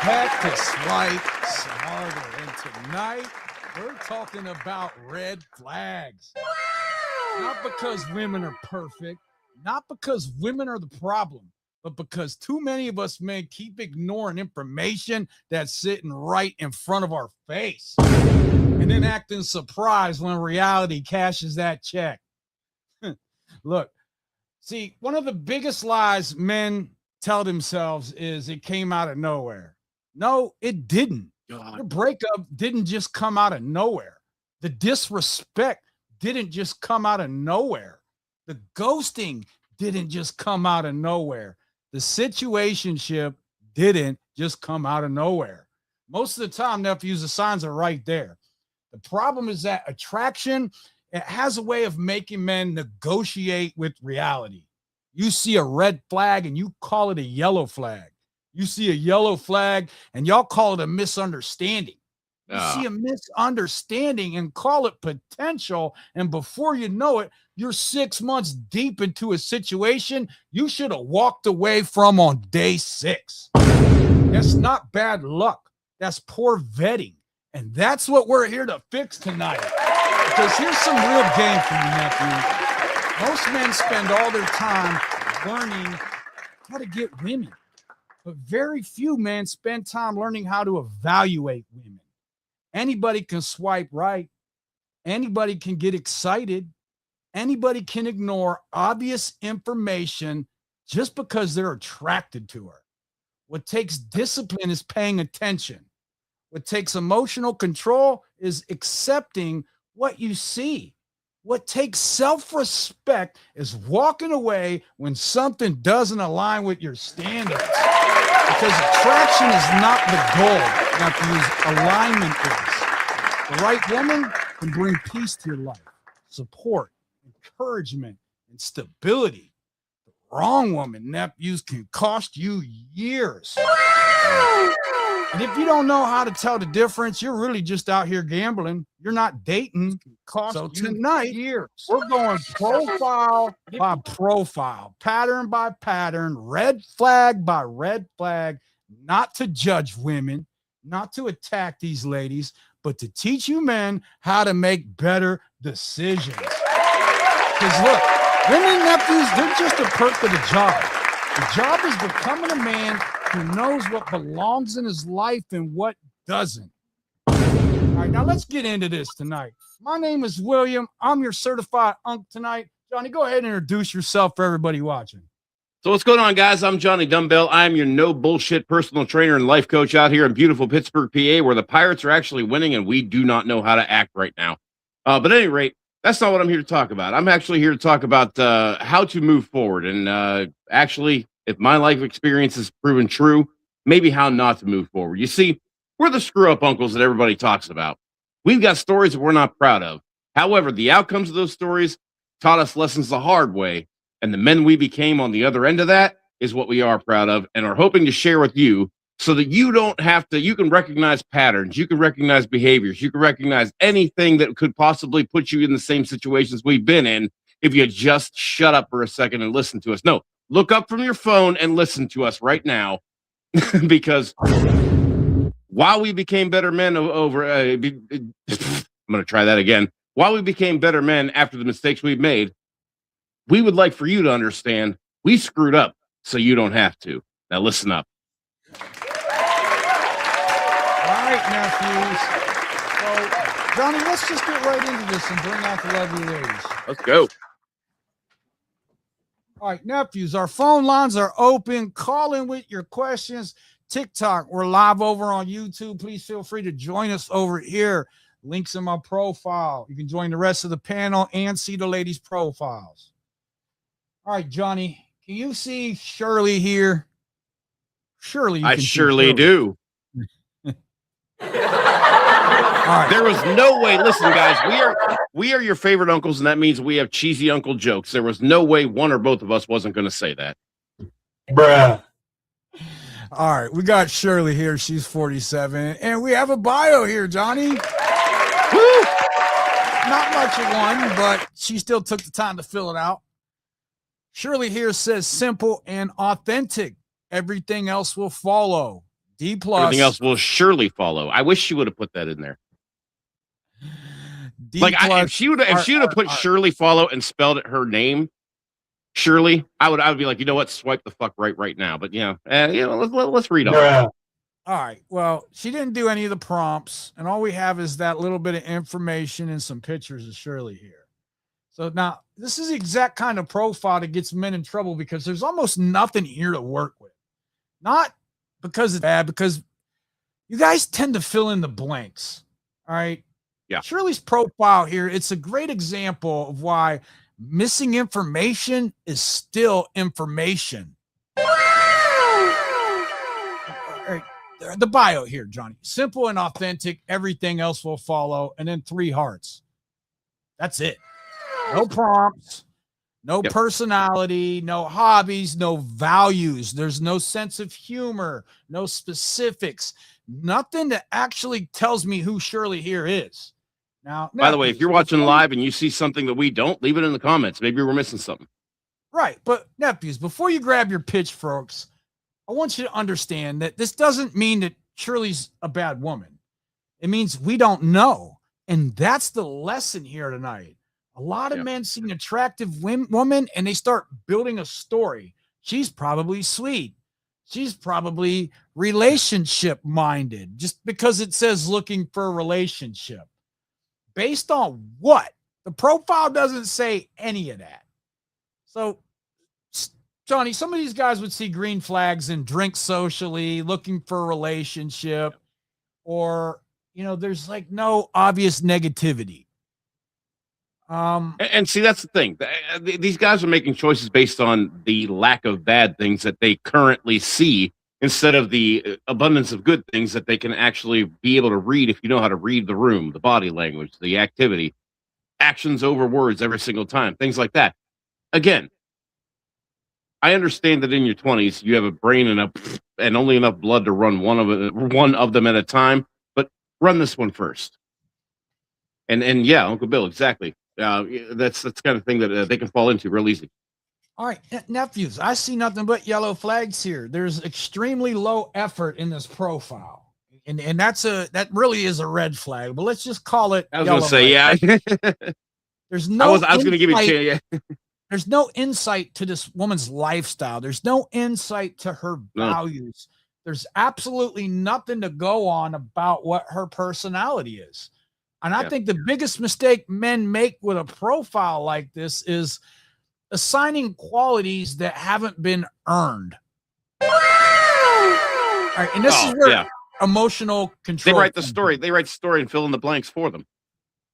Heck to swipe smarter. And tonight, we're talking about red flags. Not because women are perfect, not because women are the problem, but because too many of us men keep ignoring information that's sitting right in front of our face and then acting surprised when reality cashes that check. Look, see, one of the biggest lies men tell themselves is it came out of nowhere. No, it didn't. Your breakup didn't just come out of nowhere. The disrespect didn't just come out of nowhere. The ghosting didn't just come out of nowhere. The situationship didn't just come out of nowhere. Most of the time, nephews, the signs are right there. The problem is that attraction, it has a way of making men negotiate with reality. You see a red flag and you call it a yellow flag. You see a yellow flag and y'all call it a misunderstanding. You see a misunderstanding and call it potential. And before you know it, you're 6 months deep into a situation you should have walked away from on day 6. That's not bad luck. That's poor vetting. And that's what we're here to fix tonight. Because here's some real game for you, nephew. Most men spend all their time learning how to get women. But very few men spend time learning how to evaluate women. Anybody can swipe right. Anybody can get excited. Anybody can ignore obvious information just because they're attracted to her. What takes discipline is paying attention. What takes emotional control is accepting what you see. What takes self-respect is walking away when something doesn't align with your standards. Because attraction is not the goal, not to use alignment is. The right woman can bring peace to your life, support, encouragement, and stability. The wrong woman, nephews, can cost you years. And if you don't know how to tell the difference, you're really just out here gambling. You're not dating. So tonight, we're going profile by profile, pattern by pattern, red flag by red flag, not to judge women, not to attack these ladies, but to teach you men how to make better decisions. Because look, women, nephews, they're just a perk of the job. The job is becoming a man who knows what belongs in his life and what doesn't. All right, now let's get into this tonight. My name is William. I'm your certified unk tonight. Johnny, go ahead and introduce yourself for everybody watching. So what's going on, guys? I'm JohnnyDumbbell. I'm your no bullshit personal trainer and life coach out here in beautiful Pittsburgh, PA, where the Pirates are actually winning and we do not know how to act right now. But at any rate, that's not what I'm here to talk about. I'm actually here to talk about how to move forward. And actually, if my life experience is proven true, maybe how not to move forward. You see, we're the screw-up uncles that everybody talks about. We've got stories that we're not proud of. However, the outcomes of those stories taught us lessons the hard way. And the men we became on the other end of that is what we are proud of and are hoping to share with you so that you don't have to, you can recognize patterns, you can recognize behaviors, you can recognize anything that could possibly put you in the same situations we've been in if you just shut up for a second and listen to us. No, look up from your phone and listen to us right now because while we became better men I'm going to try that again. While we became better men after the mistakes we've made, we would like for you to understand we screwed up so you don't have to. Now listen up. All right, nephews. So, Johnny, let's just get right into this and bring out the lovely ladies. Let's go. All right, nephews, our phone lines are open. Call in with your questions. TikTok, we're live over on YouTube. Please feel free to join us over here. Links in my profile. You can join the rest of the panel and see the ladies' profiles. All right, Johnny, can you see Shirley here? Surely you I can surely do. All right. There was no way. Listen, guys, we are your favorite uncles, and that means we have cheesy uncle jokes. There was no way one or both of us wasn't going to say that. Bruh. All right, we got Shirley here. She's 47, and we have a bio here, Johnny. Woo! Not much of one, but she still took the time to fill it out. Shirley here says simple and authentic. Everything else will follow. D+. Everything else will surely follow. I wish she would have put that in there. D+. If she would have put Shirley follow and spelled it her name, Shirley, I would be like, you know what, swipe the fuck right now. But let's read on. All right. Well, she didn't do any of the prompts, and all we have is that little bit of information and some pictures of Shirley here. So now this is the exact kind of profile that gets men in trouble because there's almost nothing here to work with. Not because it's bad, because you guys tend to fill in the blanks. All right. Yeah. Shirley's profile here, it's a great example of why missing information is still information. All right. The bio here, Johnny. Simple and authentic. Everything else will follow. And then 3 hearts. That's it. No prompts. No personality, no hobbies, no values. There's no sense of humor, no specifics, nothing that actually tells me who Shirley here is. Now, by the way, if you're watching live and you see something that we don't, leave it in the comments. Maybe we're missing something. Right. But nephews, before you grab your pitchforks, I want you to understand that this doesn't mean that Shirley's a bad woman. It means we don't know. And that's the lesson here tonight. A lot of men see an attractive woman and they start building a story. She's probably sweet. She's probably relationship minded just because it says looking for a relationship. Based on what? The profile doesn't say any of that. So, Johnny, some of these guys would see green flags and drink socially, looking for a relationship, or, there's like no obvious negativity. And see, that's the thing. These guys are making choices based on the lack of bad things that they currently see instead of the abundance of good things that they can actually be able to read if you know how to read the room, the body language, the activity, actions over words every single time, things like that. Again, I understand that in your 20s you have a brain and only enough blood to run one of them at a time, but run this one first. And yeah, Uncle Bill, exactly. That's the kind of thing that they can fall into real easy. All right, nephews, I see nothing but yellow flags here. There's extremely low effort in this profile, and that really is a red flag. But let's just call it. I was going to say, yeah. There's no. I was going to give you a chance. Yeah. There's no insight to this woman's lifestyle. There's no insight to her values. There's absolutely nothing to go on about what her personality is. And I think the biggest mistake men make with a profile like this is assigning qualities that haven't been earned. All right, and this is where emotional control. They write the story. They write the story and fill in the blanks for them.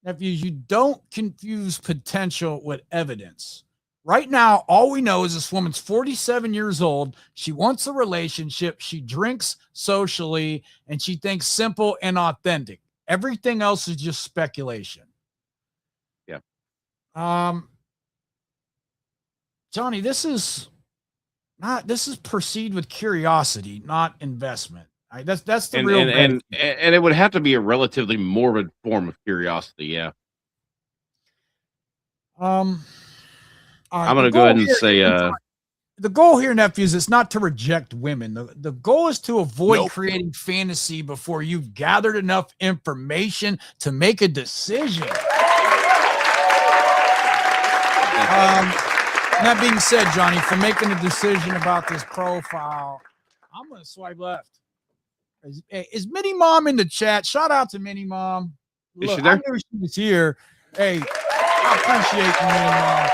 Nephews, you don't confuse potential with evidence. Right now, all we know is this woman's 47 years old. She wants a relationship. She drinks socially, and she thinks simple and authentic. Everything else is just speculation. Yeah. Johnny, this is proceed with curiosity, not investment. Right? That's the real and it would have to be a relatively morbid form of curiosity. Yeah. I'm going to go ahead and say the goal here, nephews, is not to reject women. The goal is to avoid creating fantasy before you've gathered enough information to make a decision. That being said, Johnny, for making a decision about this profile, I'm going to swipe left. Is Minnie Mom in the chat? Shout out to Minnie Mom. Look, is she there? I knew she was here. Hey, I appreciate you, Minnie Mom.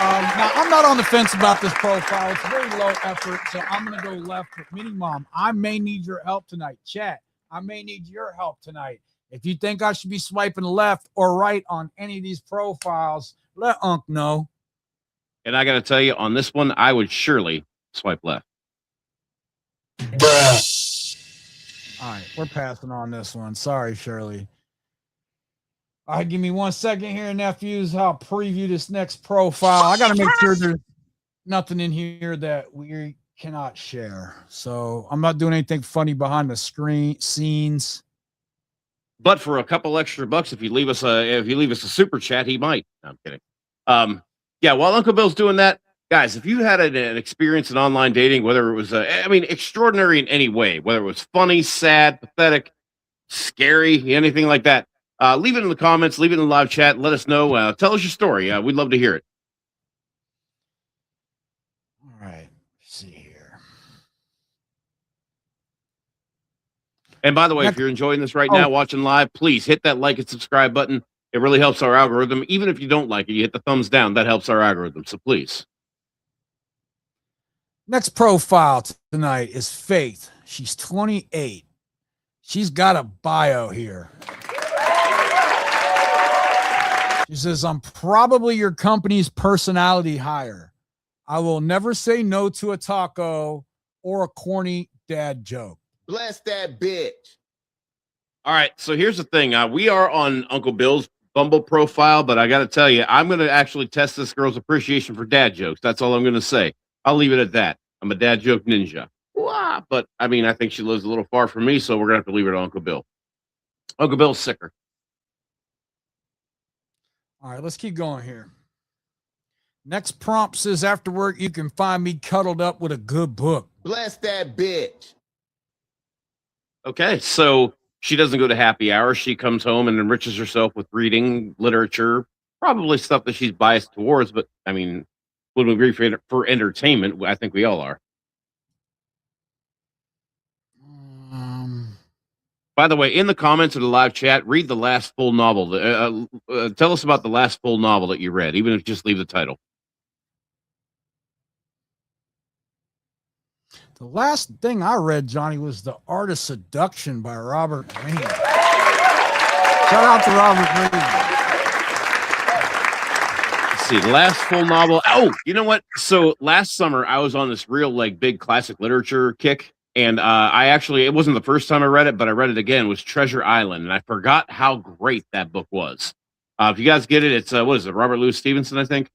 Now, I'm not on the fence about this profile. It's very low effort, so I'm going to go left with Minnie Mom. I may need your help tonight. Chat, I may need your help tonight. If you think I should be swiping left or right on any of these profiles, let Unc know. And I got to tell you, on this one, I would surely swipe left. All right, we're passing on this one. Sorry, Shirley. All right, give me 1 second here, nephews. I'll preview this next profile. I got to make sure there's nothing in here that we cannot share. So I'm not doing anything funny behind the scenes. But for a couple extra bucks, if you leave us a super chat, he might. No, I'm kidding. Yeah, while Uncle Bill's doing that, Guys, if you had an experience in online dating, whether it was, extraordinary in any way, whether it was funny, sad, pathetic, scary, anything like that, leave it in the comments, leave it in the live chat. Let us know. Tell us your story. We'd love to hear it. All right. Let's see here. And by the way, if you're enjoying this right now, watching live, please hit that like and subscribe button. It really helps our algorithm. Even if you don't like it, you hit the thumbs down. That helps our algorithm. So please. Next profile tonight is Faith. She's 28. She's got a bio here. She says, I'm probably your company's personality hire. I will never say no to a taco or a corny dad joke. Bless that bitch. All right. So here's the thing. We are on Uncle Bill's Bumble profile, but I got to tell you, I'm going to actually test this girl's appreciation for dad jokes. That's all I'm going to say. I'll leave it at that. I'm a dad joke ninja. But I mean, I think she lives a little far from me, so we're going to have to leave her to Uncle Bill. Uncle Bill's sicker. All right, let's keep going here. Next prompt says, after work, you can find me cuddled up with a good book. Bless that bitch. Okay, so she doesn't go to happy hour. She comes home and enriches herself with reading, literature, probably stuff that she's biased towards. But I mean, would we agree for entertainment? I think we all are. By the way, in the comments of the live chat, read the last full novel. Tell us about the last full novel that you read, even if just leave the title. The last thing I read, Johnny, was The Art of Seduction by Robert Greene. Shout out to Robert Greene. Let's see, the last full novel. Oh, you know what? So last summer, I was on this real big classic literature kick. And it wasn't the first time I read it, but I read it again. It was Treasure Island. And I forgot how great that book was. If you guys get it, it's, what is it? Robert Louis Stevenson, I think.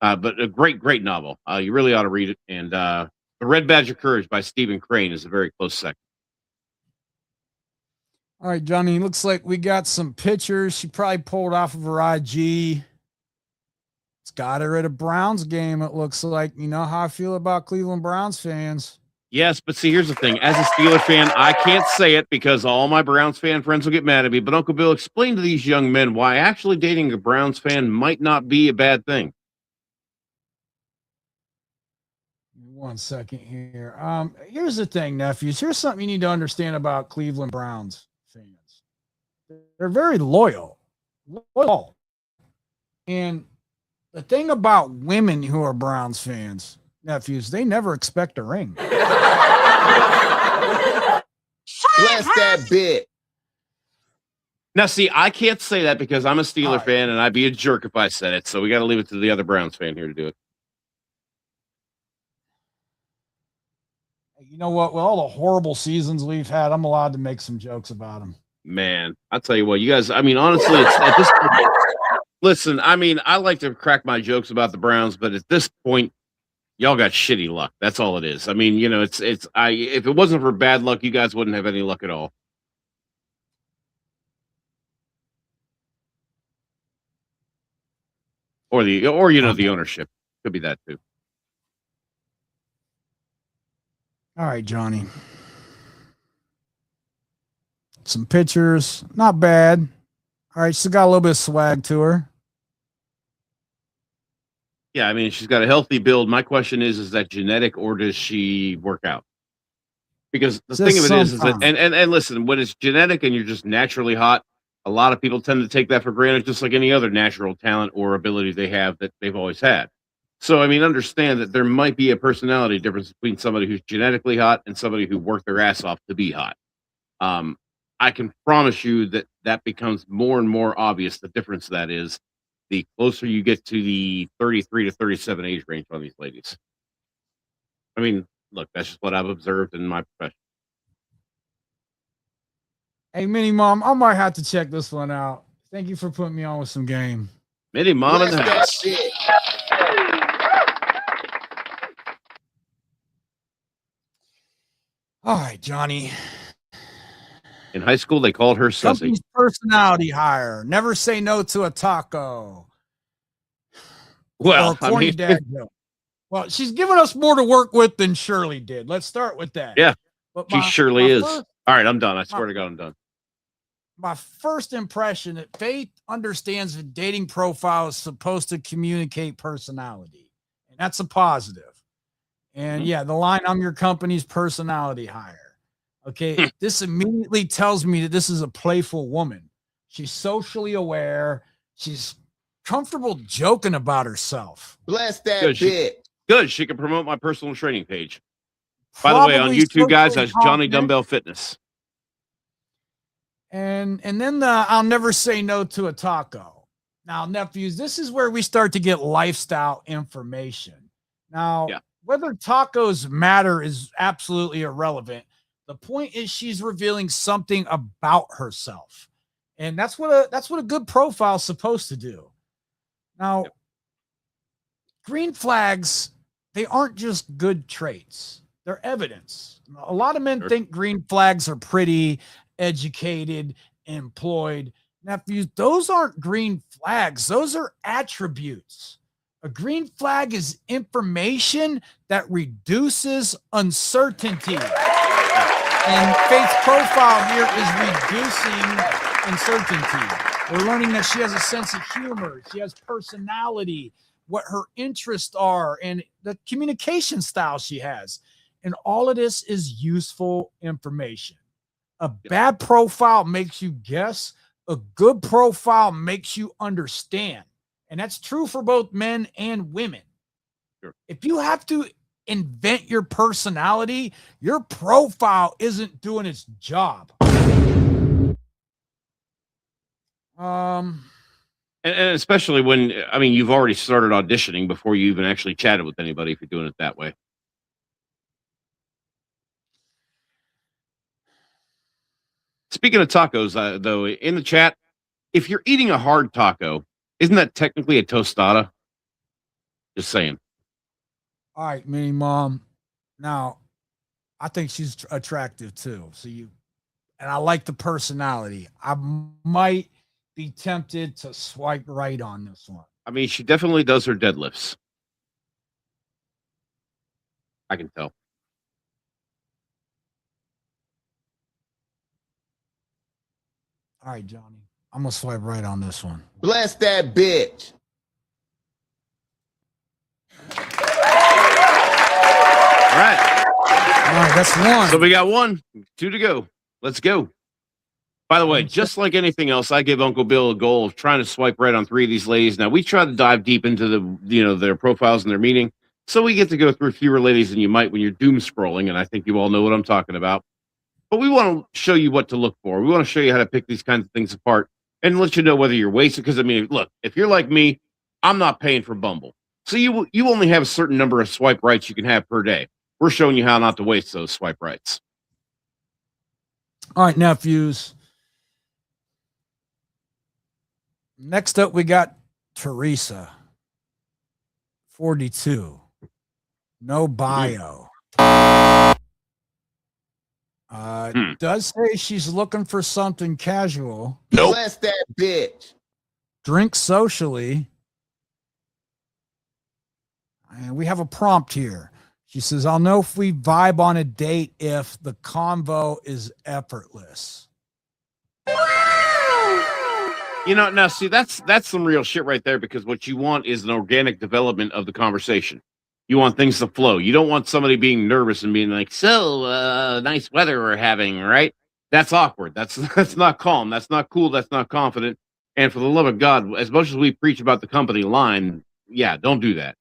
But a great, great novel. You really ought to read it. And The Red Badge of Courage by Stephen Crane is a very close second. All right, Johnny, looks like we got some pictures. She probably pulled off of her IG. It's got her at a Browns game, it looks like. You know how I feel about Cleveland Browns fans. Yes, but see, here's the thing. As a Steeler fan, I can't say it because all my Browns fan friends will get mad at me. But Uncle Bill, explain to these young men why actually dating a Browns fan might not be a bad thing. 1 second here. Here's the thing, nephews. Here's something you need to understand about Cleveland Browns fans. They're very loyal. And the thing about women who are Browns fans, nephews, they never expect a ring. Bless that bitch. Now, see, I can't say that because I'm a Steeler fan and I'd be a jerk if I said it. So we got to leave it to the other Browns fan here to do it. You know what? With all the horrible seasons we've had, I'm allowed to make some jokes about them. Man, I'll tell you what, you guys, I mean, honestly, it's at this point, listen, I mean, I like to crack my jokes about the Browns, but at this point, y'all got shitty luck. That's all it is. I mean, you know, if it wasn't for bad luck, you guys wouldn't have any luck at all. Or the ownership. Could be that too. All right, Johnny. Some pictures. Not bad. All right, she's got a little bit of swag to her. Yeah, I mean, she's got a healthy build. My question is that genetic or does she work out? Because the thing of it is that, and listen, when it's genetic and you're just naturally hot, a lot of people tend to take that for granted, just like any other natural talent or ability they have that they've always had. So, I mean, understand that there might be a personality difference between somebody who's genetically hot and somebody who worked their ass off to be hot. I can promise you that becomes more and more obvious, the difference that is, the closer you get to the 33 to 37 age range on these ladies. I mean, look, that's just what I've observed in my profession. Hey, Mini Mom, I might have to check this one out. Thank you for putting me on with some game. Mini Mom in the house. All right, Johnny. In high school, they called her Sussy. Company's personality hire. Never say no to a taco. Well, or a corny dad joke. Well, she's given us more to work with than Shirley did. Let's start with that. Yeah, But she surely is. first, All right, I'm done. I my, swear to God, I'm done. my first impression that Faith understands that dating profile is supposed to communicate personality, and that's a positive. And yeah, the line, I'm your company's personality hire. Okay, this immediately tells me that this is a playful woman. She's socially aware. She's comfortable joking about herself. Bless that Good. bitch. Good. She can promote my personal training page. By the way, on Probably YouTube, guys, socially that's Johnny confident. Dumbbell Fitness. And then I'll never say no to a taco. Now, nephews, this is where we start to get lifestyle information. Now, Yeah. whether tacos matter is absolutely irrelevant. The point is she's revealing something about herself. And that's what a good profile is supposed to do. Now, green flags, they aren't just good traits. They're evidence. A lot of men think green flags are pretty, educated, employed. Nephews, those aren't green flags. Those are attributes. A green flag is information that reduces uncertainty. And Faith's profile here is reducing uncertainty. We're learning that she has a sense of humor. She has personality, what her interests are, and the communication style she has. And all of this is useful information. A bad profile makes you guess. A good profile makes you understand. And that's true for both men and women. Sure. If you have to invent your personality, your profile isn't doing its job. And especially when, I mean, you've already started auditioning before you even actually chatted with anybody if you're doing it that way. Speaking of tacos, though, in the chat, if you're eating a hard taco, isn't that technically a tostada? Just saying. All right, mini mom. Now, I think she's attractive too. And I like the personality. I might be tempted to swipe right on this one. I mean, she definitely does her deadlifts. I can tell. All right, Johnny. I'm going to swipe right on this one. Bless that bitch. All right. All right, that's one. So we got 1, 2 to go. Let's go. By the way, just like anything else, I give Uncle Bill a goal of trying to swipe right on 3 of these ladies. Now, we try to dive deep into their profiles and their meaning, so we get to go through fewer ladies than you might when you're doom scrolling, and I think you all know what I'm talking about. But we want to show you what to look for. We want to show you how to pick these kinds of things apart and let you know whether you're wasted. Because, I mean, look, if you're like me, I'm not paying for Bumble. So you only have a certain number of swipe rights you can have per day. We're showing you how not to waste those swipe rights. All right, nephews. Next up, we got Teresa, 42. No bio. Does say she's looking for something casual. Nope. Bless that bitch. Drink socially. And we have a prompt here. She says, I'll know if we vibe on a date if the convo is effortless. You know, now see, that's some real shit right there, because what you want is an organic development of the conversation. You want things to flow. You don't want somebody being nervous and being like, so nice weather we're having, right? That's awkward. That's not calm. That's not cool. That's not confident. And for the love of God, as much as we preach about the company line, yeah, don't do that.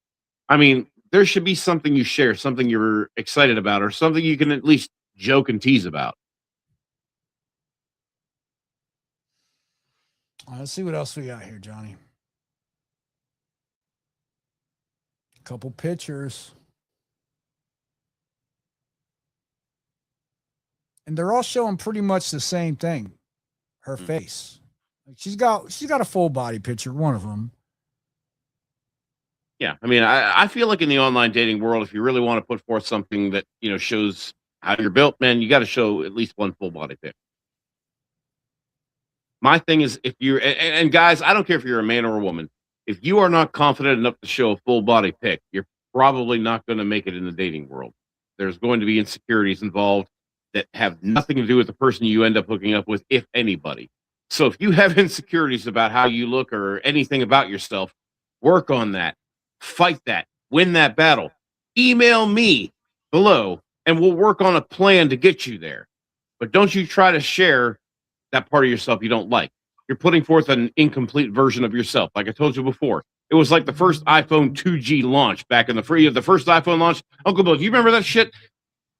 I mean, there should be something you share, something you're excited about, or something you can at least joke and tease about. Let's see what else we got here, Johnny. A couple pictures. And they're all showing pretty much the same thing. Her face. Like she's got a full body picture, one of them. Yeah, I mean, I feel like in the online dating world, if you really want to put forth something that, shows how you're built, man, you got to show at least one full body pic. My thing is, if you're, and guys, I don't care if you're a man or a woman, if you are not confident enough to show a full body pic, you're probably not going to make it in the dating world. There's going to be insecurities involved that have nothing to do with the person you end up hooking up with, if anybody. So if you have insecurities about how you look or anything about yourself, work on that, fight that, win that battle. Email me below and we'll work on a plan to get you there. But don't you try to share that part of yourself you don't like. You're putting forth an incomplete version of yourself. Like I told you before, it was like the first iPhone 2G launch back in the first iPhone launch. Uncle Bill, do you remember that shit?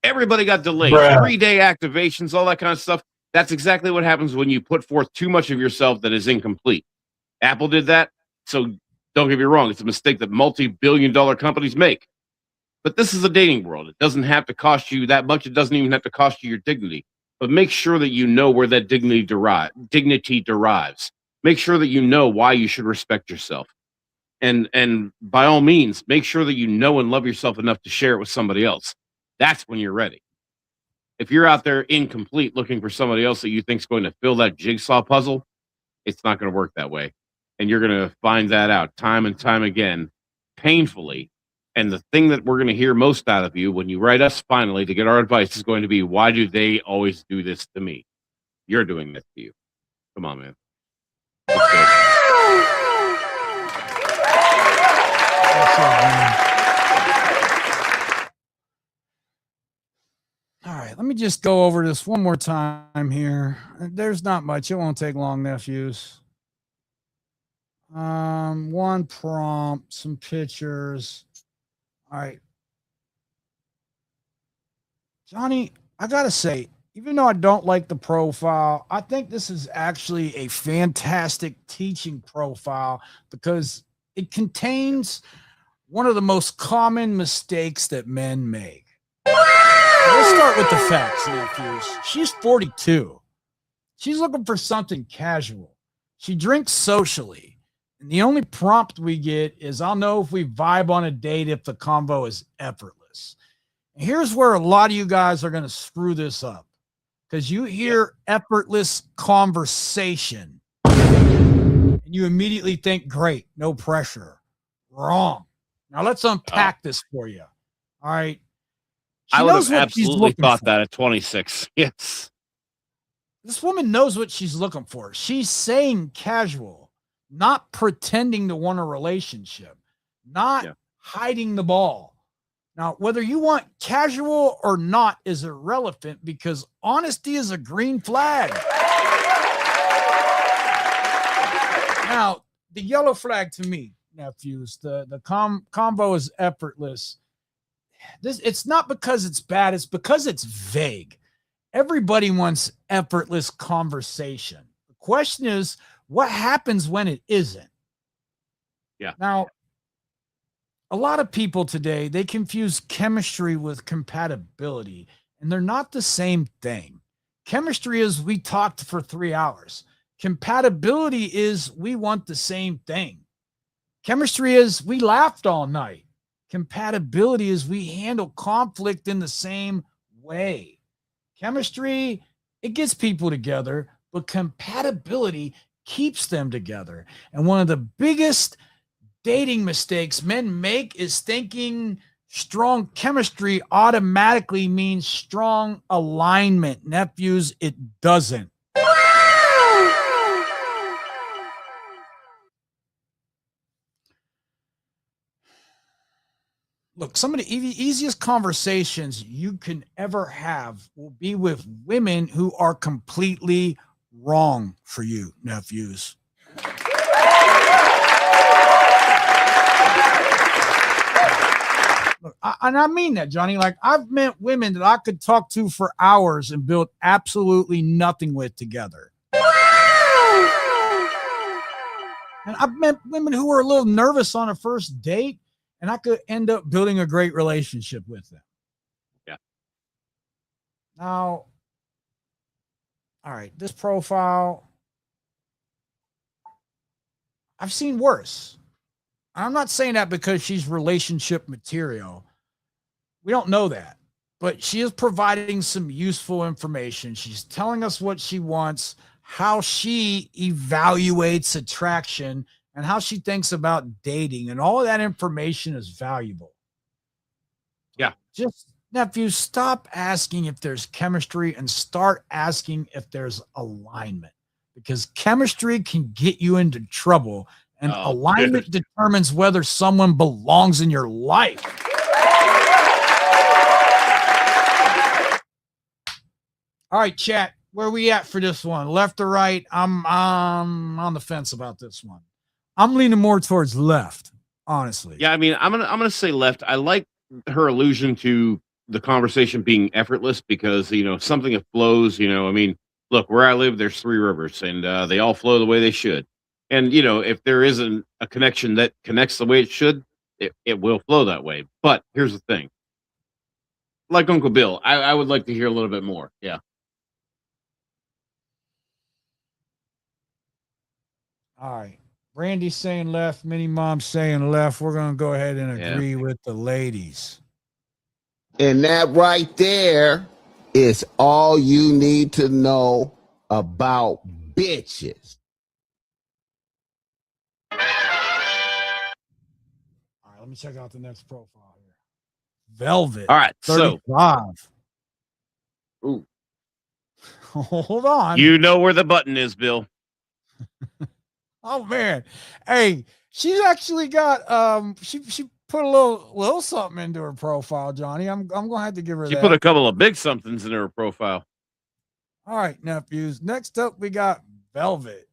Everybody got delayed, 3-day activations, all that kind of stuff. That's exactly what happens when you put forth too much of yourself that is incomplete. Apple did that. So don't get me wrong. It's a mistake that multi-billion-dollar companies make. But this is a dating world. It doesn't have to cost you that much. It doesn't even have to cost you your dignity. But make sure that you know where that dignity derives. Make sure that you know why you should respect yourself. And by all means, make sure that you know and love yourself enough to share it with somebody else. That's when you're ready. If you're out there incomplete looking for somebody else that you think is going to fill that jigsaw puzzle, it's not going to work that way. And you're going to find that out time and time again, painfully. And the thing that we're going to hear most out of you when you write us finally to get our advice is going to be, why do they always do this to me? You're doing this to you. Come on, man. Let's go. All right, let me just go over this one more time here. There's not much. It won't take long, nephews. One prompt, some pictures. All right. Johnny, I got to say, even though I don't like the profile, I think this is actually a fantastic teaching profile because it contains one of the most common mistakes that men make. Let's start with the facts, nephews. She's 42. She's looking for something casual. She drinks socially. And the only prompt we get is, I'll know if we vibe on a date if the convo is effortless. And here's where a lot of you guys are going to screw this up. Because you hear effortless conversation and you immediately think, great, no pressure. Wrong. Now let's unpack this for you. All right. I would have absolutely thought that at 26. Yes. This woman knows what she's looking for. She's saying casual, not pretending to want a relationship, not hiding the ball. Now, whether you want casual or not is irrelevant because honesty is a green flag. Now, the yellow flag to me, nephews, the combo is effortless. It's not because it's bad, it's because it's vague. Everybody wants effortless conversation. The question is, what happens when it isn't? Yeah. Now, a lot of people today, they confuse chemistry with compatibility, and they're not the same thing. Chemistry is we talked for 3 hours. Compatibility is we want the same thing. Chemistry is we laughed all night. Compatibility is we handle conflict in the same way. Chemistry, it gets people together, but compatibility keeps them together. And one of the biggest dating mistakes men make is thinking strong chemistry automatically means strong alignment. Nephews, it doesn't. Look, some of the easiest conversations you can ever have will be with women who are completely wrong for you, nephews. Look, and I mean that, Johnny. Like, I've met women that I could talk to for hours and build absolutely nothing with together. And I've met women who were a little nervous on a first date, and I could end up building a great relationship with them. Yeah. Now, all right, this profile, I've seen worse. I'm not saying that because she's relationship material. We don't know that. But she is providing some useful information. She's telling us what she wants, how she evaluates attraction, and how she thinks about dating. And all of that information is valuable. Just nephew, stop asking if there's chemistry and start asking if there's alignment, because chemistry can get you into trouble and Oh, alignment determines whether someone belongs in your life. All right, chat. Where we at for this one? Left or right? I'm on the fence about this one. I'm leaning more towards left, honestly. yeah. I mean, I'm gonna say left. I like her allusion to the conversation being effortless because something that flows. I mean, look where I live. There's three rivers, and they all flow the way they should. And if there isn't a connection that connects the way it should, it will flow that way. But here's the thing: like Uncle Bill, I would like to hear a little bit more. Yeah. All right. Brandy's saying left, Mini Mom's saying left. We're going to go ahead and Yeah. agree with the ladies. And that right there is all you need to know about bitches. All right, let me check out the next profile here. Velvet. All right. 35. So, ooh, Hold on. you know where the button is, Bill. Oh man. Hey, she's actually got she put a little something into her profile, Johnny. I'm gonna have to give her She that. put a couple of big somethings in her profile. All right, nephews. Next up, we got Velvet.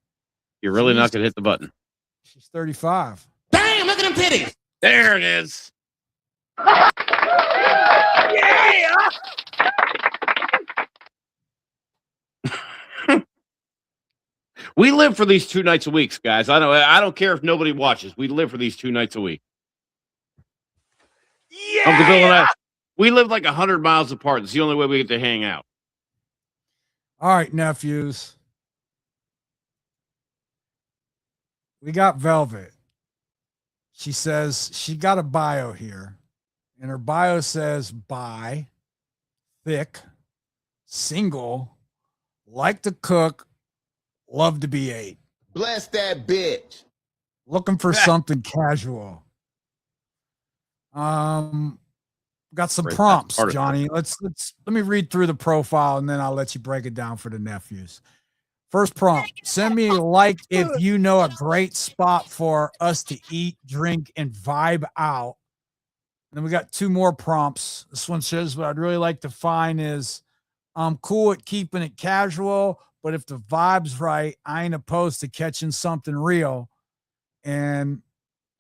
You're really not gonna hit the button. She's 35. Damn, look at them titties. There it is. Yeah. We live for these 2 nights a week, guys. I don't care if nobody watches. We live for these 2 nights a week. Yeah. Uncle Bill and I, we live like 100 miles apart. It's the only way we get to hang out. All right, nephews. We got Velvet. She says she got a bio here. And her bio says bi, thick, single, like to cook, love to be ate. Bless that bitch. Looking for something casual. Got some Right, prompts, that's Johnny. Let me read through the profile and then I'll let you break it down for the nephews. First prompt: send me a like if you know a great spot for us to eat, drink, and vibe out. And then we got 2 more prompts. This one says, what I'd really like to find is I'm cool at keeping it casual, but if the vibe's right, I ain't opposed to catching something real. And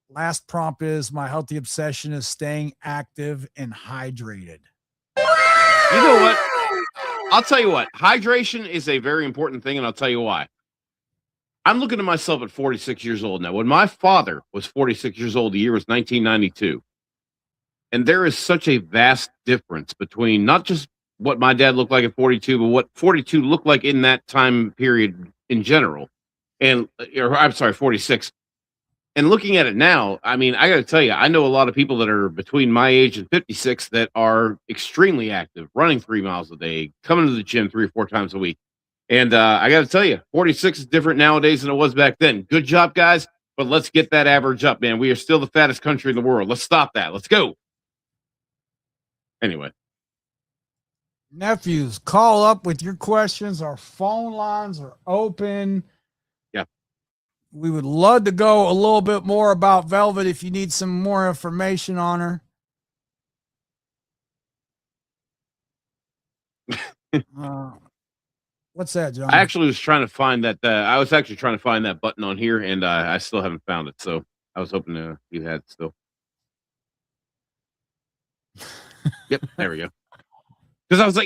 last prompt is my healthy obsession is staying active and hydrated. You know what? I'll tell you what. Hydration is a very important thing, and I'll tell you why. I'm looking at myself at 46 years old now. When my father was 46 years old, the year was 1992. And there is such a vast difference between not just what my dad looked like at 42, but what 42 looked like in that time period in general. And I'm sorry, 46. And looking at it now, I mean, I got to tell you, I know a lot of people that are between my age and 56 that are extremely active, running 3 miles a day, coming to the gym 3 or 4 times a week. And I got to tell you, 46 is different nowadays than it was back then. Good job, guys. But let's get that average up, man. We are still the fattest country in the world. Let's stop that. Let's go. Anyway. Nephews, call up with your questions. Our phone lines are open. Yeah. We would love to go a little bit more about Velvet if you need some more information on her. What's that, John? I actually was trying to find that. I was actually trying to find that button on here, and I still haven't found it. So I was hoping you had it still. Yep, there we go. Because I was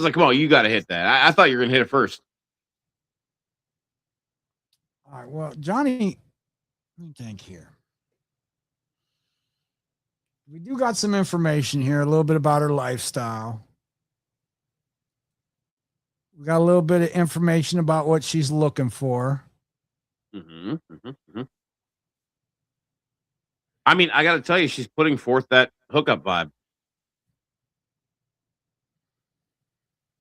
like, come on, you got to hit that. I thought you were gonna hit it first. All right, well, Johnny, let me think here. We do got some information here, a little bit about her lifestyle. We got a little bit of information about what she's looking for. I mean, I got to tell you, she's putting forth that hookup vibe.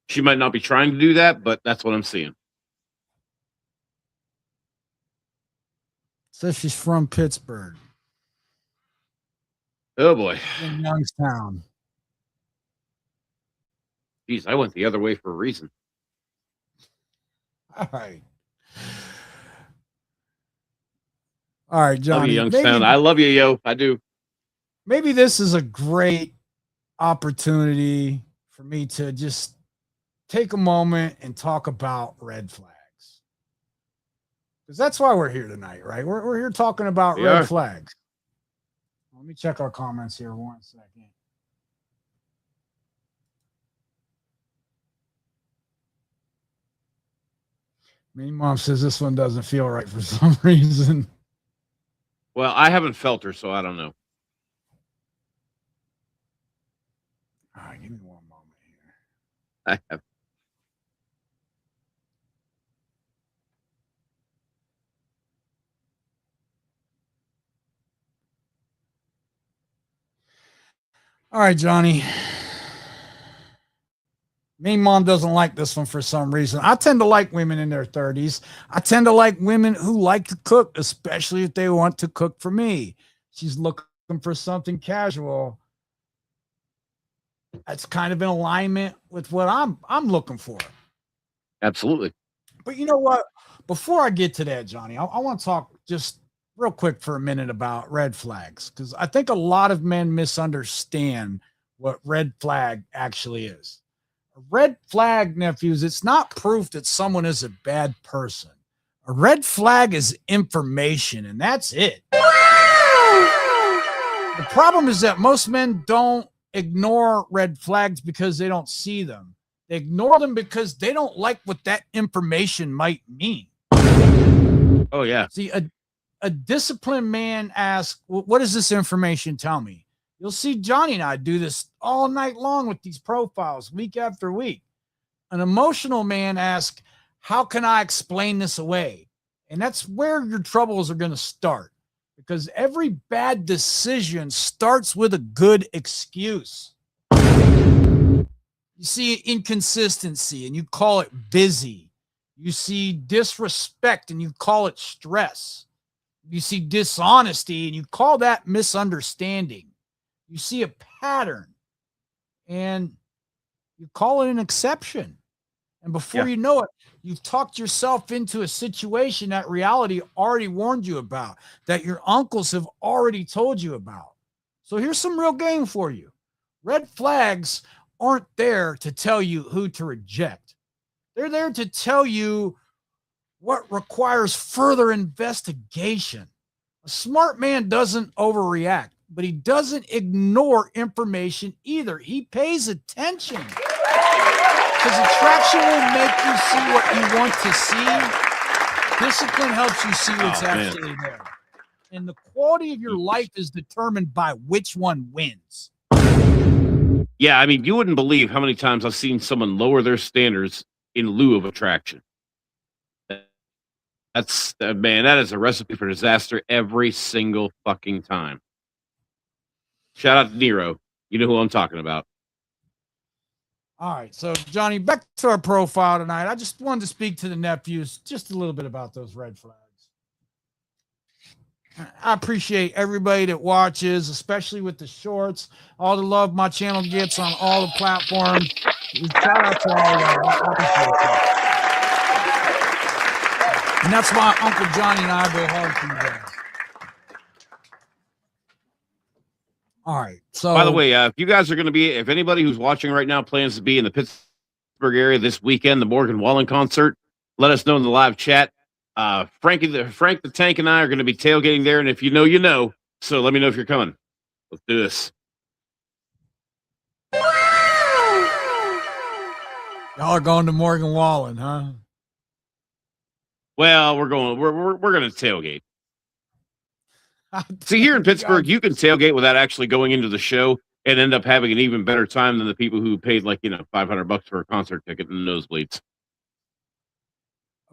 She might not be trying to do that, but that's what I'm seeing. Says she's from Pittsburgh. Oh boy, In Youngstown. Jeez, I went the other way for a reason. All right. All right, Johnny. Love you, Youngstown. I love you, yo. I do. Maybe this is a great opportunity for me to just take a moment and talk about red flags. Because that's why we're here tonight, right? We're here talking about red flags. Let me check our comments here 1 second. Me Mom says this one doesn't feel right for some reason. Well, I haven't felt her, so I don't know. All right, give me one moment here. I have. All right, Johnny. Mean Mom doesn't like this one for some reason. I tend to like women in their 30s. I tend to like women who like to cook, especially if they want to cook for me. She's looking for something casual. That's kind of in alignment with what I'm looking for. Absolutely. But you know what? Before I get to that, Johnny, I want to talk just real quick for a minute about red flags, because I think a lot of men misunderstand what red flag actually is. A red flag, nephews, it's not proof that someone is a bad person. A red flag is information, and that's it. The problem is that most men don't ignore red flags because they don't see them. They ignore them because they don't like what that information might mean. Oh, yeah. See, a disciplined man asks, well, what does this information tell me? You'll see Johnny and I do this all night long with these profiles, week after week. An emotional man asks, how can I explain this away? And that's where your troubles are going to start, because every bad decision starts with a good excuse. You see inconsistency and you call it busy. You see disrespect and you call it stress. You see dishonesty and you call that misunderstanding. You see a pattern and you call it an exception. And before you know it, you've talked yourself into a situation that reality already warned you about, that your uncles have already told you about. So here's some real game for you. Red flags aren't there to tell you who to reject. They're there to tell you what requires further investigation. A smart man doesn't overreact, but he doesn't ignore information either. He pays attention. Because attraction will make you see what you want to see. Discipline helps you see what's actually there. And the quality of your life is determined by which one wins. Yeah, I mean, you wouldn't believe how many times I've seen someone lower their standards in lieu of attraction. That's, man, that is a recipe for disaster every single fucking time. Shout out to Nero. You know who I'm talking about. All right, so Johnny, back to our profile tonight. I just wanted to speak to the nephews just a little bit about those red flags. I appreciate everybody that watches, especially with the shorts, all the love my channel gets on all the platforms. Shout out to all of y'all. I appreciate that. And that's why Uncle Johnny and I go hard for you guys. All right. So, by the way, if you guys are going to be, if anybody who's watching right now plans to be in the Pittsburgh area this weekend, the Morgan Wallen concert, let us know in the live chat. Frank the Tank and I are going to be tailgating there, and if you know, you know. So let me know if you're coming. Let's do this. Y'all are going to Morgan Wallen, huh? Well, we're going to tailgate. See, here in Pittsburgh, you can tailgate without actually going into the show and end up having an even better time than the people who paid $500 for a concert ticket and nosebleeds.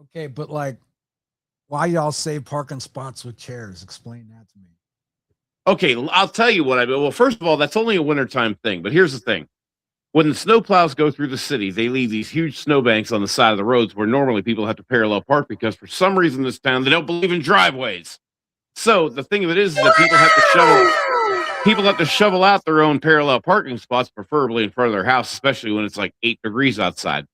Okay, but why y'all save parking spots with chairs? Explain that to me. Okay, I'll tell you what I mean. Well, first of all, that's only a wintertime thing, but here's the thing. When the snowplows go through the city, they leave these huge snowbanks on the side of the roads where normally people have to parallel park because for some reason in this town, they don't believe in driveways. So the thing of it is that people have to shovel. people have to shovel out their own parallel parking spots, preferably in front of their house, especially when it's like 8 degrees outside.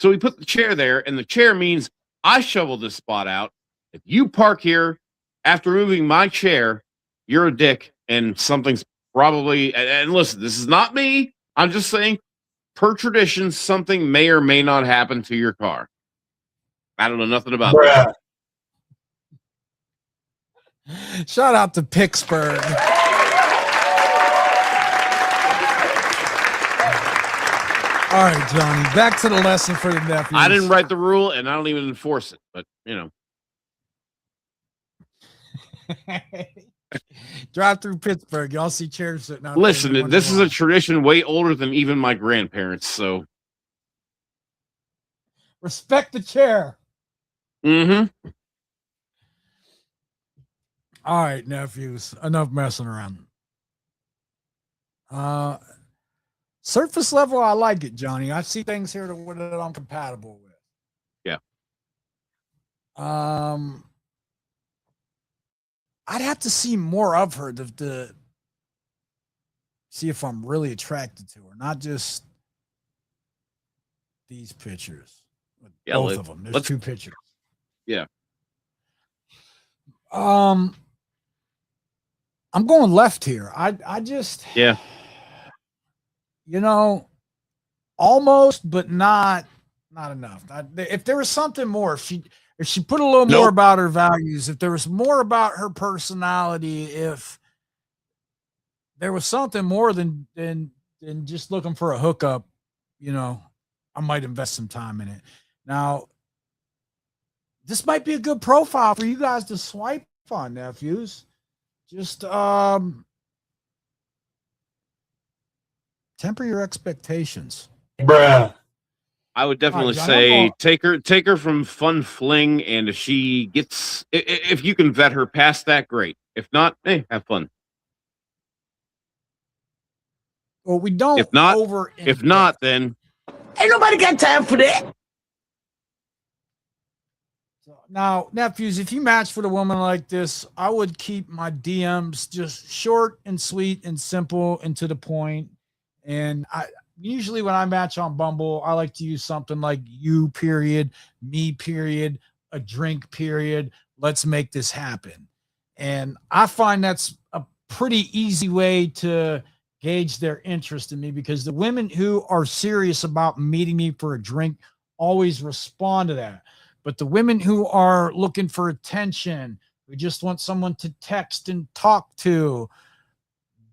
So we put the chair there, and the chair means I shovel this spot out. If you park here after moving my chair, you're a dick, and something's probably. And listen, this is not me. I'm just saying, per tradition, something may or may not happen to your car. I don't know nothing about that. Shout out to Pittsburgh. All right, Johnny, back to the lesson for the nephews. I didn't write the rule, and I don't even enforce it, but, Drive through Pittsburgh. Y'all see chairs sitting out listen, there. this is a tradition way older than even my grandparents, so. Respect the chair. Mm-hmm. All right, nephews, enough messing around. Surface level, I like it, Johnny. I see things here that I'm compatible with. Yeah. I'd have to see more of her to see if I'm really attracted to her, not just these pictures. Yeah, both of them. There's 2 pictures. Yeah. I'm going left here. I just almost, but not enough. If there was something more, if she put a little more about her values, if there was more about her personality, if there was something more than just looking for a hookup, I might invest some time in it. Now, this might be a good profile for you guys to swipe on, nephews. Just temper your expectations. Bruh. I would definitely say take her from fun fling, and if she gets, if you can vet her past that, great. If not, hey, have fun. Well, we don't. If not, then ain't nobody got time for that. Now, nephews, if you match with a woman like this, I would keep my DMs just short and sweet and simple and to the point. And usually when I match on Bumble, I like to use something like you period, me period, a drink period. Let's make this happen. And I find that's a pretty easy way to gauge their interest in me, because the women who are serious about meeting me for a drink always respond to that. But the women who are looking for attention, who just want someone to text and talk to,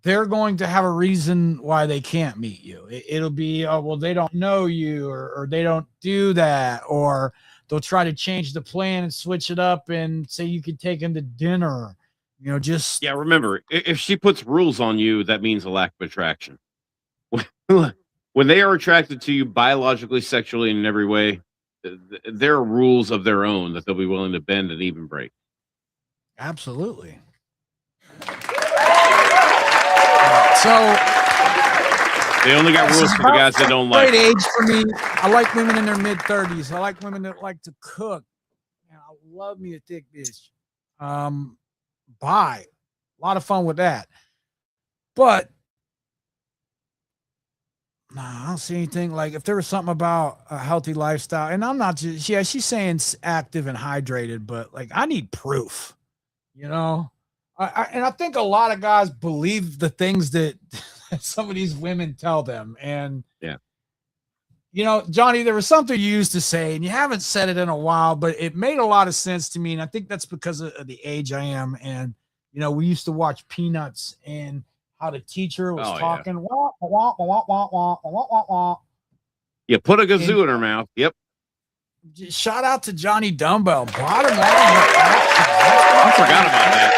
they're going to have a reason why they can't meet you. It'll be, oh, well, they don't know you, or they don't do that, or they'll try to change the plan and switch it up and say you could take them to dinner. Remember, if she puts rules on you, that means a lack of attraction. When they are attracted to you biologically, sexually, and in every way, there are rules of their own that they'll be willing to bend and even break. Absolutely. So they only got rules for the guys that don't like. Great age for me. I like women in their mid-30s. I like women that like to cook. I love me a thick bitch. Bye. A lot of fun with that. But I don't see anything. Like, if there was something about a healthy lifestyle, and I'm not just, she's saying active and hydrated, but like, I need proof, and I think a lot of guys believe the things that some of these women tell them. And Johnny, there was something you used to say, and you haven't said it in a while, but it made a lot of sense to me. And I think that's because of the age I am. And, we used to watch Peanuts, and how the teacher was talking. Yeah. Wah, wah, wah, wah, wah, wah, wah, wah. You put a kazoo in her mouth. Yep. Shout out to JohnnyDumbbell. Bottom line, I forgot about that.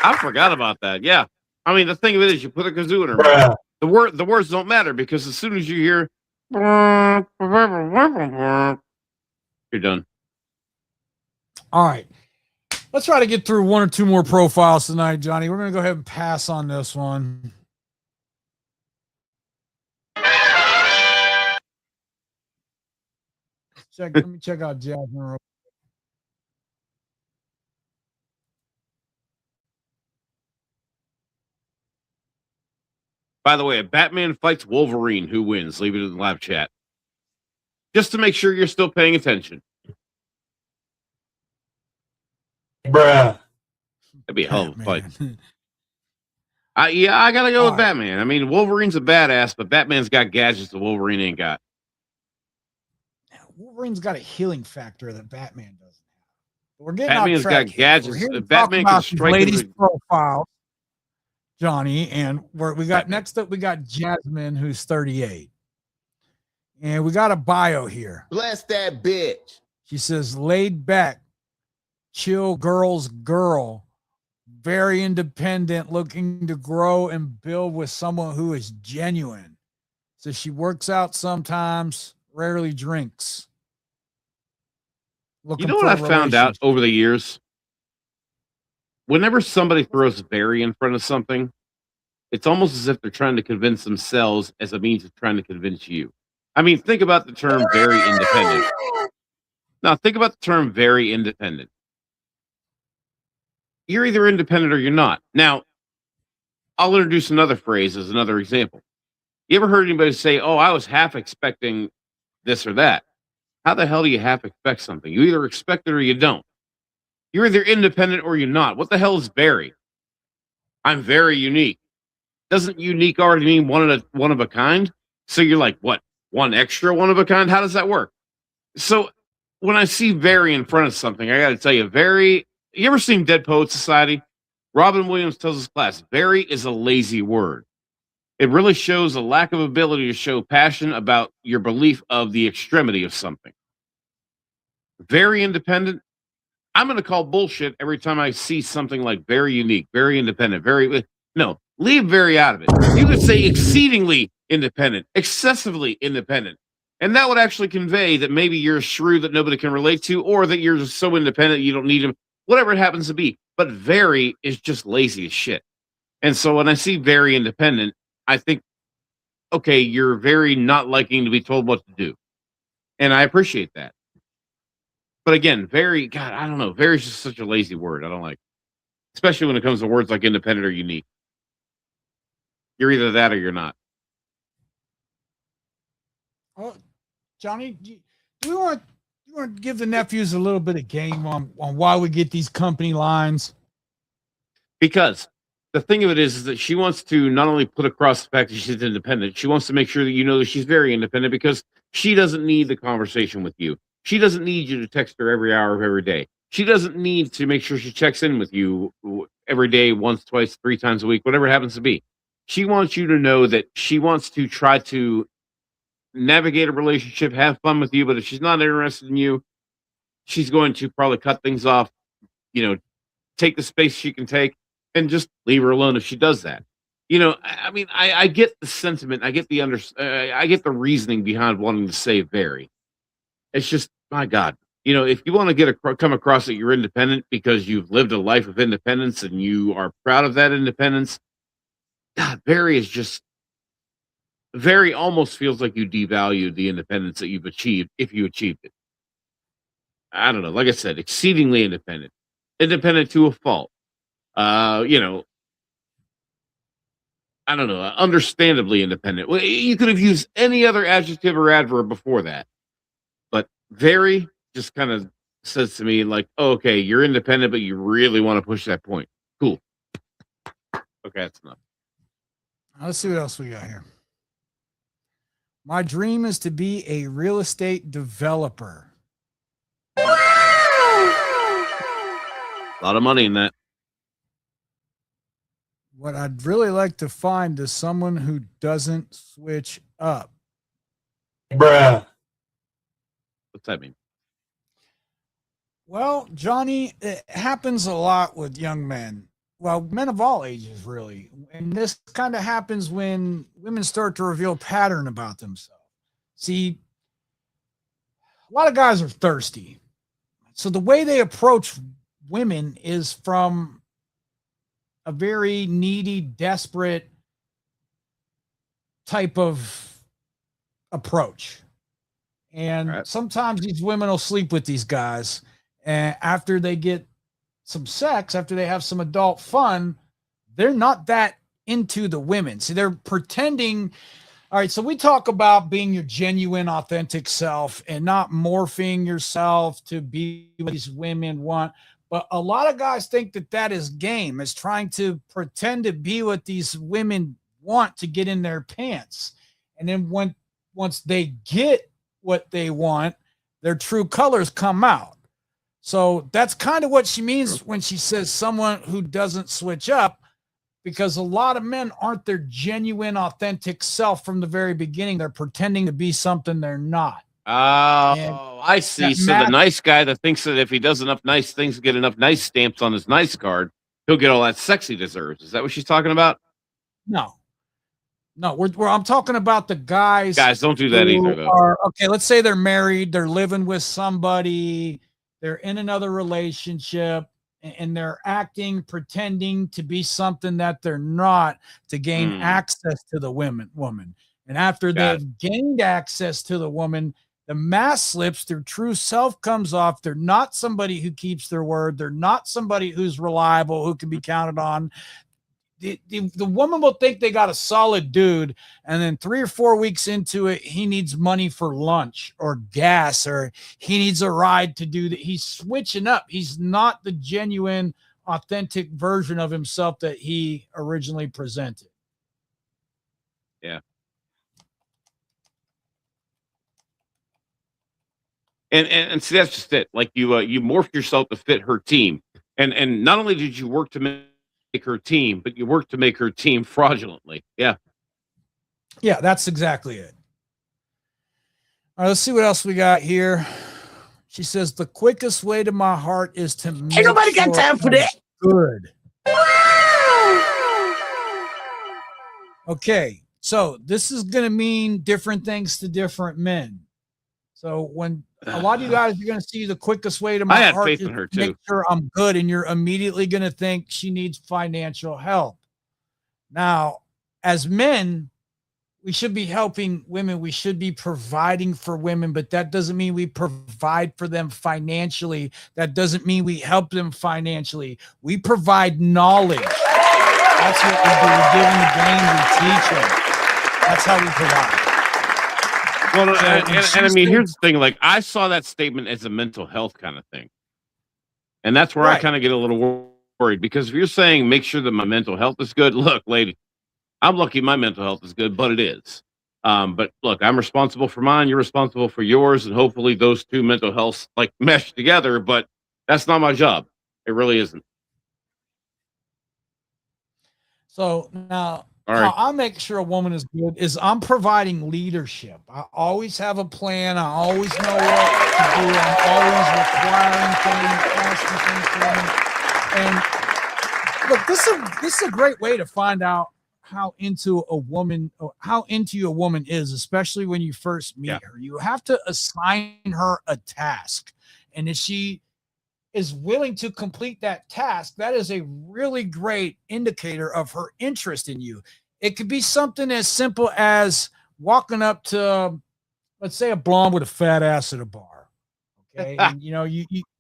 I forgot about that. Yeah. I mean, the thing of it is, you put a kazoo in her mouth. The words don't matter, because as soon as you hear, you're done. All right. Let's try to get through 1 or 2 more profiles tonight, Johnny. We're going to go ahead and pass on this one. Let me check out Jasmine. By the way, if Batman fights Wolverine, who wins? Leave it in the live chat. Just to make sure you're still paying attention. Bruh. That'd be a hell of a fight. I gotta go with Batman. I mean, Wolverine's a badass, but Batman's got gadgets that Wolverine ain't got. Wolverine's got a healing factor that Batman doesn't have. We're getting Batman's off track got gadgets. Here. Batman can strike ladies' profiles, Johnny, and we got next up. We got Jasmine, who's 38, and we got a bio here. Bless that bitch. She says, "Laid back, chill girl's girl, very independent, looking to grow and build with someone who is genuine. So she works out sometimes, rarely drinks." You know what I found out over the years? Whenever somebody throws very in front of something, it's almost as if they're trying to convince themselves as a means of trying to convince you. I mean, think about the term very independent. Now, think about the term very independent. You're either independent or you're not. Now, I'll introduce another phrase as another example. You ever heard anybody say, "Oh, I was half expecting this or that"? How the hell do you half expect something? You either expect it or you don't. You're either independent or you're not. What the hell is very? I'm very unique. Doesn't unique already mean one of a kind? So you're like, what? One extra one of a kind? How does that work? So when I see very in front of something, I got to tell you, very. You ever seen Dead Poet Society? Robin Williams tells his class, very is a lazy word. It really shows a lack of ability to show passion about your belief of the extremity of something. Very independent. I'm going to call bullshit every time I see something like very unique, very independent, no, leave very out of it. You could say exceedingly independent, excessively independent. And that would actually convey that maybe you're a shrew that nobody can relate to, or that you're just so independent you don't need him, whatever it happens to be. But very is just lazy as shit. And so when I see very independent, I think, okay, you're very not liking to be told what to do. And I appreciate that. But again, very, God, I don't know. Very is just such a lazy word. I don't like, especially when it comes to words like independent or unique. You're either that or you're not. Oh, Johnny, do you want to give the nephews a little bit of game on why we get these company lines? Because the thing of it is that she wants to not only put across the fact that she's independent, she wants to make sure that you know that she's very independent, because she doesn't need the conversation with you. She doesn't need you to text her every hour of every day. She doesn't need to make sure she checks in with you every day, once, twice, 3 times a week, whatever it happens to be. She wants you to know that she wants to try to navigate a relationship, have fun with you, but if she's not interested in you, she's going to probably cut things off, take the space she can take, and just leave her alone if she does that. I mean, I get the sentiment, I get the reasoning behind wanting to say very. It's just, my God, if you want to come across that you're independent because you've lived a life of independence and you are proud of that independence, God, very almost feels like you devalue the independence that you've achieved if you achieved it. I don't know. Like I said, exceedingly independent to a fault. I don't know, understandably independent. Well, you could have used any other adjective or adverb before that. But very just kind of says to me like, oh, okay, you're independent, but you really want to push that point. Cool. Okay, that's enough. Let's see what else we got here. My dream is to be a real estate developer. A lot of money in that. What I'd really like to find is someone who doesn't switch up. Bruh. What's that mean? Well, Johnny, it happens a lot with young men. Well, men of all ages, really. And this kind of happens when women start to reveal pattern about themselves. See, a lot of guys are thirsty. So the way they approach women is from a very needy, desperate type of approach. And sometimes these women will sleep with these guys. And after they get some sex, after they have some adult fun, they're not that into the women. See, they're pretending. All right, so we talk about being your genuine, authentic self and not morphing yourself to be what these women want. But a lot of guys think that that is game, is trying to pretend to be what these women want to get in their pants. And then once they get what they want, their true colors come out. So that's kind of what she means when she says someone who doesn't switch up, because a lot of men aren't their genuine, authentic self from the very beginning. They're pretending to be something they're not. And Oh, I see. So the nice guy that thinks that if he does enough nice things, get enough nice stamps on his nice card, he'll get all that sex he deserves. Is that what she's talking about? no, I'm talking about the guys. Guys, don't do that either, though. Okay, let's say they're married, they're living with somebody, they're in another relationship, and they're pretending to be something that they're not to gain access to the woman. And after they've gained access to the woman, the mask slips, their true self comes off. They're not somebody who keeps their word. They're not somebody who's reliable, who can be counted on. The woman will think they got a solid dude, and then 3 or 4 weeks into it, he needs money for lunch or gas, or he needs a ride to do that. He's switching up. He's not the genuine, authentic version of himself that he originally presented. Yeah. And see, that's just it. Like you morphed yourself to fit her team, and not only did you work to make her team, but you worked to make her team fraudulently. Yeah, that's exactly it. All right, let's see what else we got here. She says the quickest way to my heart is to make Ain't nobody got time for that. Good. Okay, so this is going to mean different things to different men. So when a lot of you guys are going to see the quickest way to my heart, I had faith in her too. Make sure I'm good, and you're immediately going to think she needs financial help. Now, as men, we should be helping women. We should be providing for women, but that doesn't mean we provide for them financially. That doesn't mean we help them financially. We provide knowledge. That's what we do. We give them the game. We teach them. That's how we provide. Well, and I mean, here's the thing. Like, I saw that statement as a mental health kind of thing. And that's where I kind of get a little worried, because if you're saying make sure that my mental health is good, look, lady, I'm lucky my mental health is good, but it is. But look, I'm responsible for mine. You're responsible for yours. And hopefully those two mental healths like mesh together, but that's not my job. It really isn't. So now, all right, how I make sure a woman is good is I'm providing leadership. I always have a plan. I always know what to do. I'm always requiring things, asking things for them. And look, this is a great way to find out how into a woman is, especially when you first meet her. You have to assign her a task, and if she is willing to complete that task, that is a really great indicator of her interest in you. It could be something as simple as walking up to, let's say, a blonde with a fat ass at a bar. Okay. And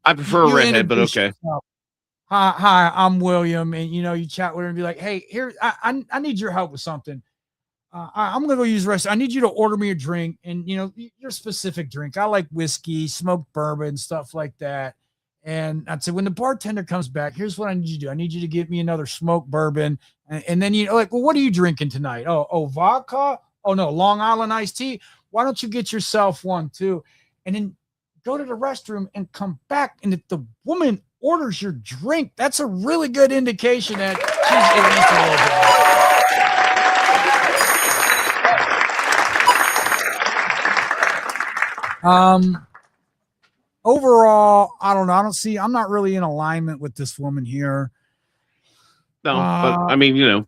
I prefer a redhead, but okay. Yourself. Hi, I'm William. And you chat with her and be like, hey, here, I need your help with something. I'm gonna go use the rest. I need you to order me a drink, and your specific drink. I like whiskey, smoked bourbon, stuff like that. And I'd say, when the bartender comes back, here's what I need you to do. I need you to get me another smoked bourbon. And then, well, what are you drinking tonight? Oh, vodka? Oh, no, Long Island iced tea. Why don't you get yourself one too? And then go to the restroom and come back. And if the woman orders your drink, that's a really good indication that she's at least a little bit. Overall, I don't know. I'm not really in alignment with this woman here. No, but I mean,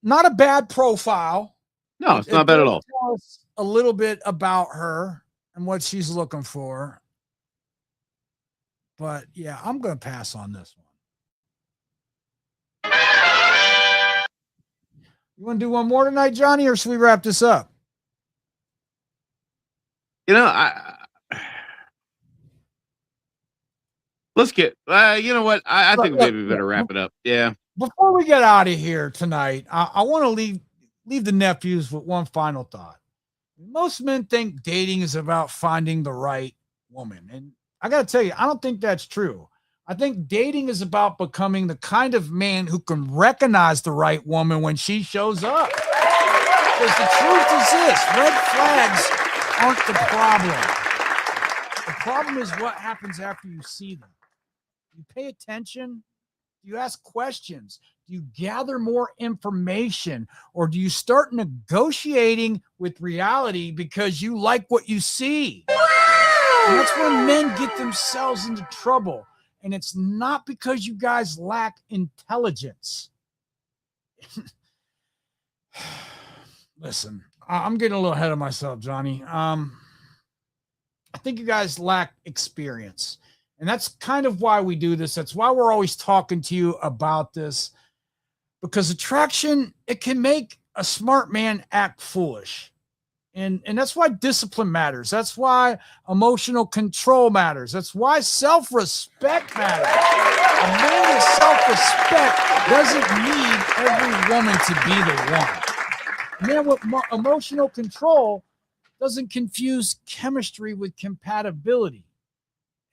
not a bad profile. No, it's not bad at all. Tell us a little bit about her and what she's looking for. But yeah, I'm going to pass on this one. You want to do one more tonight, Johnny, or should we wrap this up? Let's get, you know what? I think maybe we better wrap it up. Yeah. Before we get out of here tonight, I want to leave the nephews with one final thought. Most men think dating is about finding the right woman. And I got to tell you, I don't think that's true. I think dating is about becoming the kind of man who can recognize the right woman when she shows up. Because the truth is this, red flags aren't the problem. The problem is what happens after you see them. You pay attention. Do you ask questions? Do you gather more information? Or do you start negotiating with reality because you like what you see? And that's when men get themselves into trouble. And it's not because you guys lack intelligence. Listen, I'm getting a little ahead of myself, Johnny. I think you guys lack experience. And that's kind of why we do this. That's why we're always talking to you about this. Because attraction, it can make a smart man act foolish. And that's why discipline matters. That's why emotional control matters. That's why self-respect matters. A man with self-respect doesn't need every woman to be the one. A man with emotional control doesn't confuse chemistry with compatibility.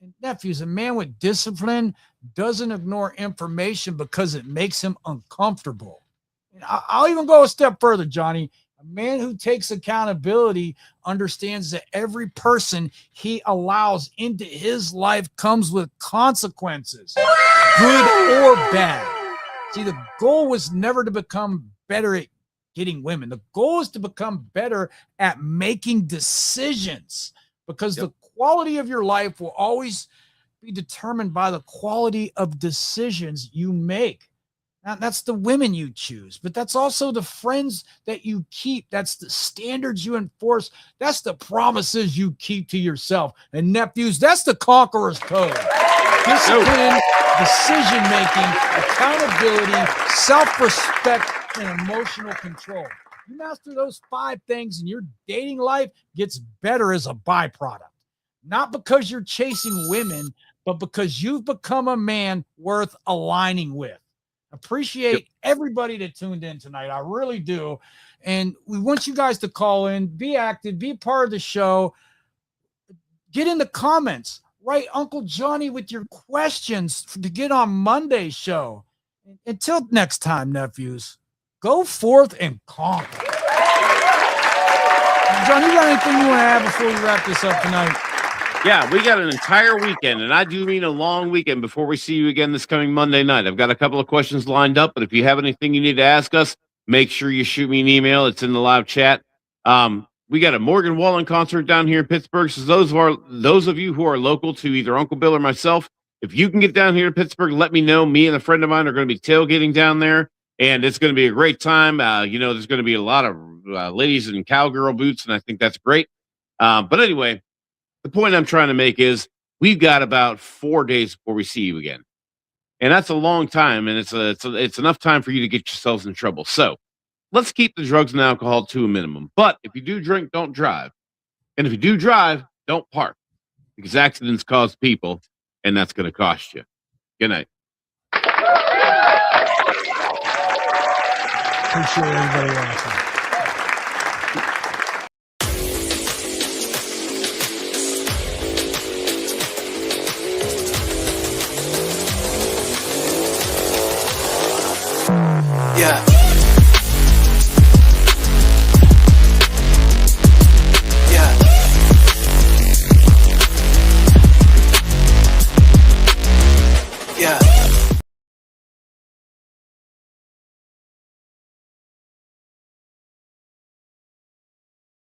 And nephews, a man with discipline doesn't ignore information because it makes him uncomfortable. And I'll even go a step further, Johnny. A man who takes accountability understands that every person he allows into his life comes with consequences, good or bad. See, the goal was never to become better at getting women. The goal is to become better at making decisions, because the quality of your life will always be determined by the quality of decisions you make. Now, that's the women you choose, but that's also the friends that you keep. That's the standards you enforce. That's the promises you keep to yourself. And nephews, that's the conqueror's code. Discipline, decision-making, accountability, self-respect, and emotional control. You master those 5 things and your dating life gets better as a byproduct. Not because you're chasing women, but because you've become a man worth aligning with. Appreciate everybody that tuned in tonight. I really do. And we want you guys to call in, be active, be part of the show. Get in the comments. Write Uncle Johnny with your questions to get on Monday's show. Until next time, nephews, go forth and conquer. John, you got anything you want to add before we wrap this up tonight? Yeah, we got an entire weekend, and I do mean a long weekend before we see you again this coming Monday night. I've got a couple of questions lined up, but if you have anything you need to ask us, make sure you shoot me an email. It's in the live chat. We got a Morgan Wallen concert down here in Pittsburgh. So those of you who are local to either Uncle Bill or myself, if you can get down here to Pittsburgh, let me know. Me and a friend of mine are going to be tailgating down there, and it's going to be a great time. There's going to be a lot of ladies in cowgirl boots, and I think that's great. But anyway, the point I'm trying to make is we've got about 4 days before we see you again. And that's a long time, and it's enough time for you to get yourselves in trouble. So let's keep the drugs and alcohol to a minimum. But if you do drink, don't drive. And if you do drive, don't park, because accidents cause people, and that's going to cost you. Good night. Appreciate everybody watching. Yeah.